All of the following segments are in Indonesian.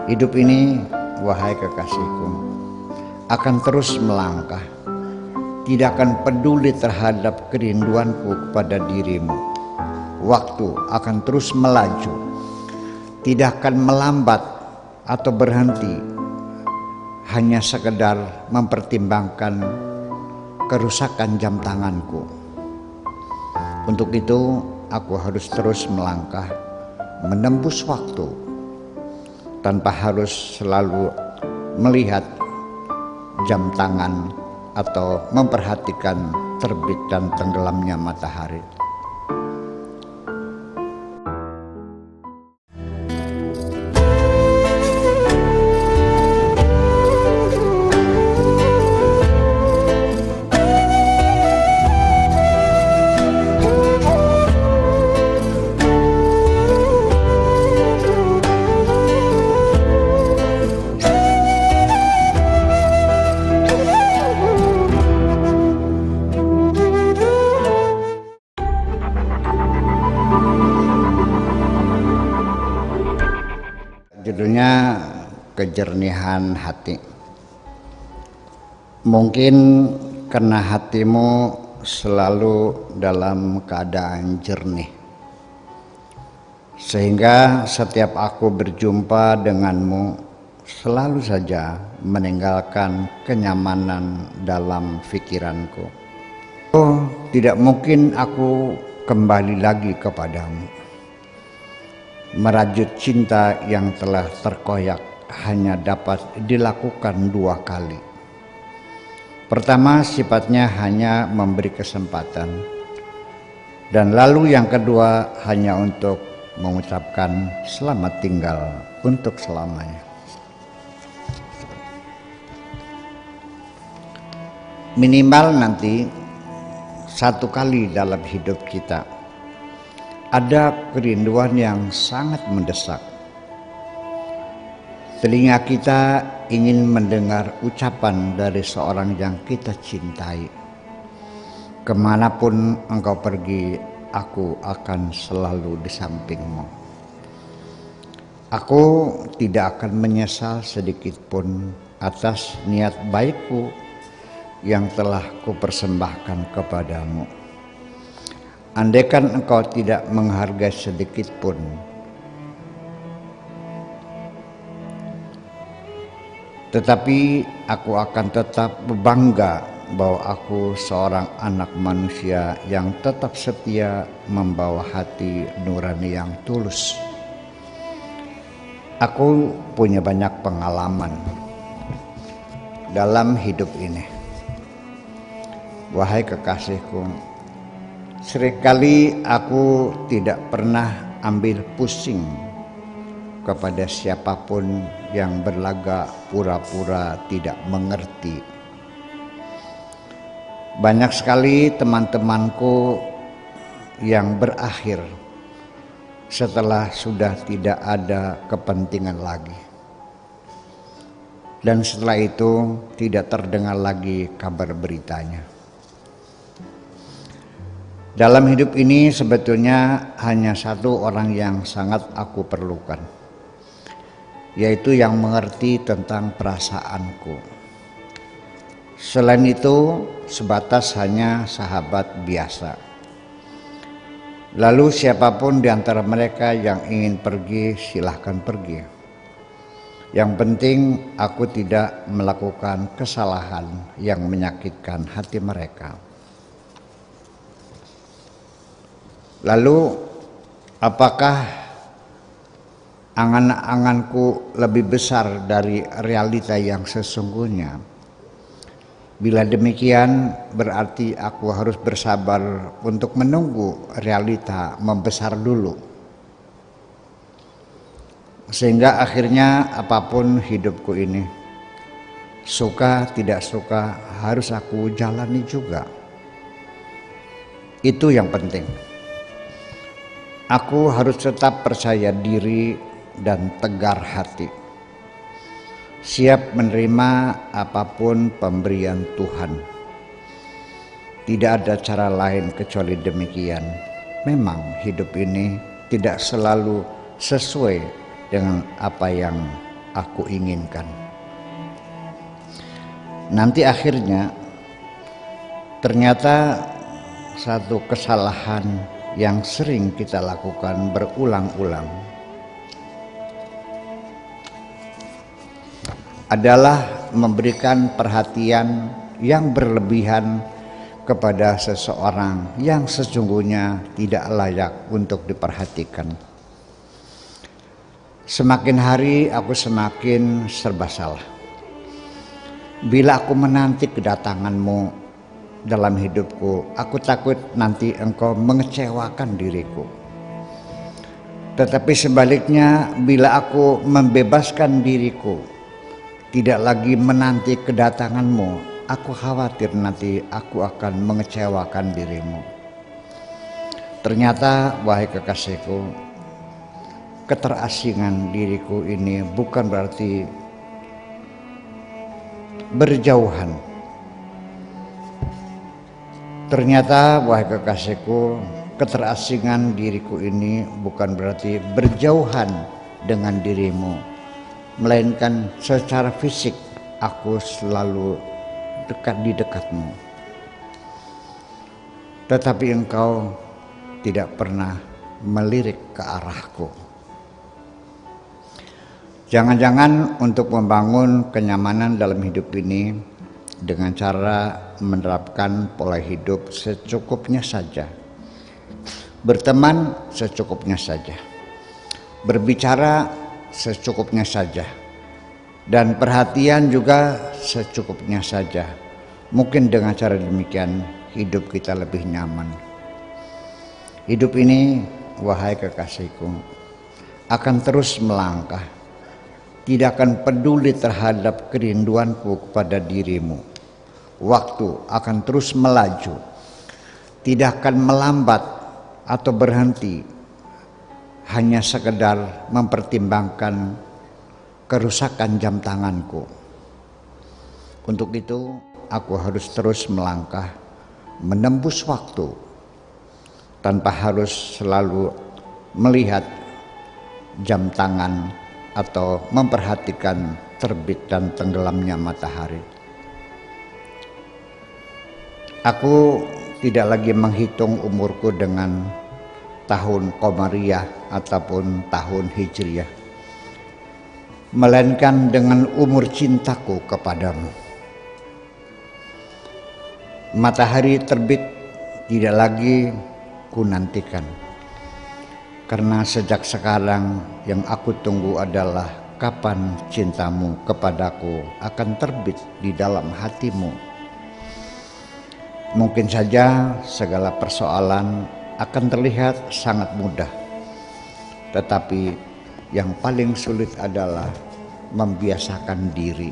Hidup ini, wahai kekasihku, akan terus melangkah, tidak akan peduli terhadap kerinduanku kepada dirimu. Waktu akan terus melaju, tidak akan melambat atau berhenti, hanya sekedar mempertimbangkan kerusakan jam tanganku. Untuk itu, aku harus terus melangkah, menembus waktu, tanpa harus selalu melihat jam tangan atau memperhatikan terbit dan tenggelamnya matahari. Judulnya kejernihan hati. Mungkin karena hatimu selalu dalam keadaan jernih, sehingga setiap aku berjumpa denganmu selalu saja meninggalkan kenyamanan dalam pikiranku. Oh, tidak mungkin aku kembali lagi kepadamu. Merajut cinta yang telah terkoyak hanya dapat dilakukan 2 kali. Pertama, sifatnya hanya memberi kesempatan, dan lalu yang kedua hanya untuk mengucapkan selamat tinggal untuk selamanya. Minimal nanti 1 kali dalam hidup kita ada kerinduan yang sangat mendesak. Telinga kita ingin mendengar ucapan dari seorang yang kita cintai. Kemanapun engkau pergi, aku akan selalu di sampingmu. Aku tidak akan menyesal sedikit pun atas niat baikku yang telah kupersembahkan kepadamu. Andaikan engkau tidak menghargai sedikit pun, tetapi aku akan tetap bangga bahwa aku seorang anak manusia yang tetap setia membawa hati nurani yang tulus. Aku punya banyak pengalaman dalam hidup ini. Wahai kekasihku, seringkali aku tidak pernah ambil pusing kepada siapapun yang berlagak pura-pura tidak mengerti. Banyak sekali teman-temanku yang berakhir setelah sudah tidak ada kepentingan lagi. Dan setelah itu tidak terdengar lagi kabar beritanya. Dalam hidup ini sebetulnya hanya 1 orang yang sangat aku perlukan, yaitu yang mengerti tentang perasaanku. Selain itu sebatas hanya sahabat biasa. Lalu siapapun di antara mereka yang ingin pergi, silahkan pergi. Yang penting aku tidak melakukan kesalahan yang menyakitkan hati mereka. Lalu, apakah angan-anganku lebih besar dari realita yang sesungguhnya? Bila demikian, berarti aku harus bersabar untuk menunggu realita membesar dulu. Sehingga akhirnya apapun hidupku ini, suka tidak suka, harus aku jalani juga. Itu yang penting. Aku harus tetap percaya diri dan tegar hati, siap menerima apapun pemberian Tuhan. Tidak ada cara lain kecuali demikian. Memang hidup ini tidak selalu sesuai dengan apa yang aku inginkan. Nanti akhirnya ternyata satu kesalahan yang sering kita lakukan berulang-ulang adalah memberikan perhatian yang berlebihan kepada seseorang yang sesungguhnya tidak layak untuk diperhatikan. Semakin hari aku semakin serba salah. Bila aku menanti kedatanganmu dalam hidupku, aku takut nanti engkau mengecewakan diriku. Tetapi sebaliknya, bila aku membebaskan diriku, tidak lagi menanti kedatanganmu, aku khawatir nanti aku akan mengecewakan dirimu. Ternyata, wahai kekasihku, keterasingan diriku ini bukan berarti berjauhan. Ternyata, wahai kekasihku, keterasingan diriku ini bukan berarti berjauhan dengan dirimu, melainkan secara fisik aku selalu dekat di dekatmu, tetapi engkau tidak pernah melirik ke arahku. Jangan-jangan untuk membangun kenyamanan dalam hidup ini dengan cara menerapkan pola hidup secukupnya saja, berteman secukupnya saja, berbicara secukupnya saja, dan perhatian juga secukupnya saja. Mungkin dengan cara demikian hidup kita lebih nyaman. Hidup ini, wahai kekasihku, akan terus melangkah, tidak akan peduli terhadap kerinduanku kepada dirimu. Waktu akan terus melaju, tidak akan melambat atau berhenti hanya sekedar mempertimbangkan kerusakan jam tanganku. Untuk itu aku harus terus melangkah, menembus waktu tanpa harus selalu melihat jam tangan atau memperhatikan terbit dan tenggelamnya matahari. Aku tidak lagi menghitung umurku dengan tahun Qamariyah ataupun tahun Hijriyah, melainkan dengan umur cintaku kepadamu. Matahari terbit tidak lagi kunantikan, karena sejak sekarang yang aku tunggu adalah kapan cintamu kepadaku akan terbit di dalam hatimu. Mungkin saja segala persoalan akan terlihat sangat mudah, tetapi yang paling sulit adalah membiasakan diri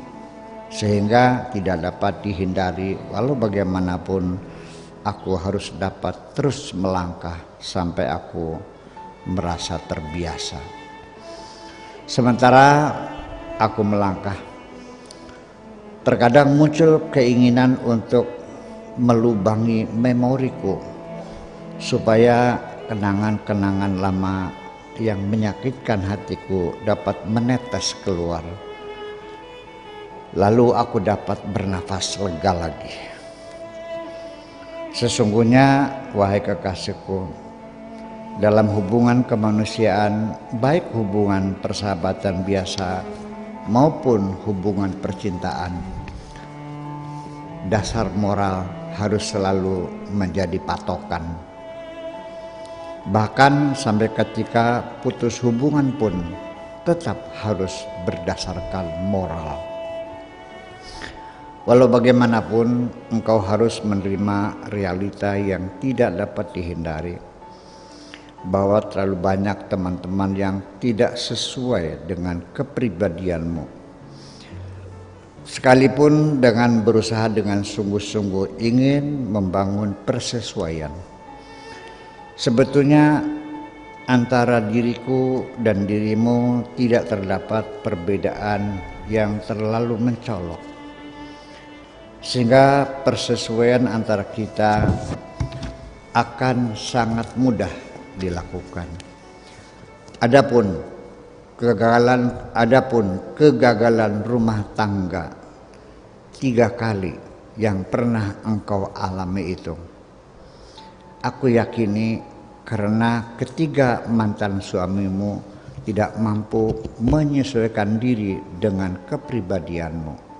sehingga tidak dapat dihindari. Walau bagaimanapun aku harus dapat terus melangkah sampai aku merasa terbiasa. Sementara aku melangkah, terkadang muncul keinginan untuk melubangi memoriku supaya kenangan-kenangan lama yang menyakitkan hatiku dapat menetes keluar, lalu aku dapat bernafas lega lagi. Sesungguhnya, wahai kekasihku, dalam hubungan kemanusiaan, baik hubungan persahabatan biasa maupun hubungan percintaan, dasar moral harus selalu menjadi patokan. Bahkan sampai ketika putus hubungan pun tetap harus berdasarkan moral. Walau bagaimanapun, engkau harus menerima realita yang tidak dapat dihindari, bahwa terlalu banyak teman-teman yang tidak sesuai dengan kepribadianmu. Sekalipun dengan berusaha dengan sungguh-sungguh ingin membangun persesuaian, sebetulnya antara diriku dan dirimu tidak terdapat perbedaan yang terlalu mencolok, sehingga persesuaian antara kita akan sangat mudah dilakukan. Adapun kegagalan rumah tangga 3 kali yang pernah engkau alami itu, aku yakini karena ketiga mantan suamimu tidak mampu menyesuaikan diri dengan kepribadianmu.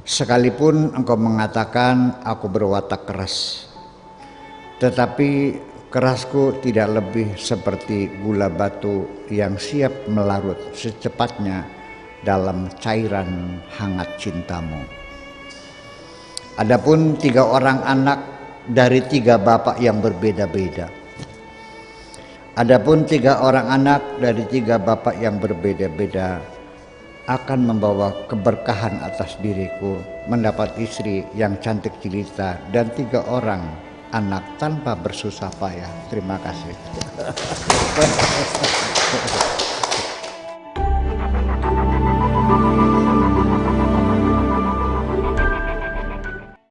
Sekalipun engkau mengatakan aku berwatak keras, tetapi kerasku tidak lebih seperti gula batu yang siap melarut secepatnya dalam cairan hangat cintamu. Adapun 3 orang anak dari 3 bapak yang berbeda-beda. Adapun 3 orang anak dari 3 bapak yang berbeda-beda akan membawa keberkahan atas diriku mendapat istri yang cantik jelita dan 3 orang anak tanpa bersusah payah. Terima kasih.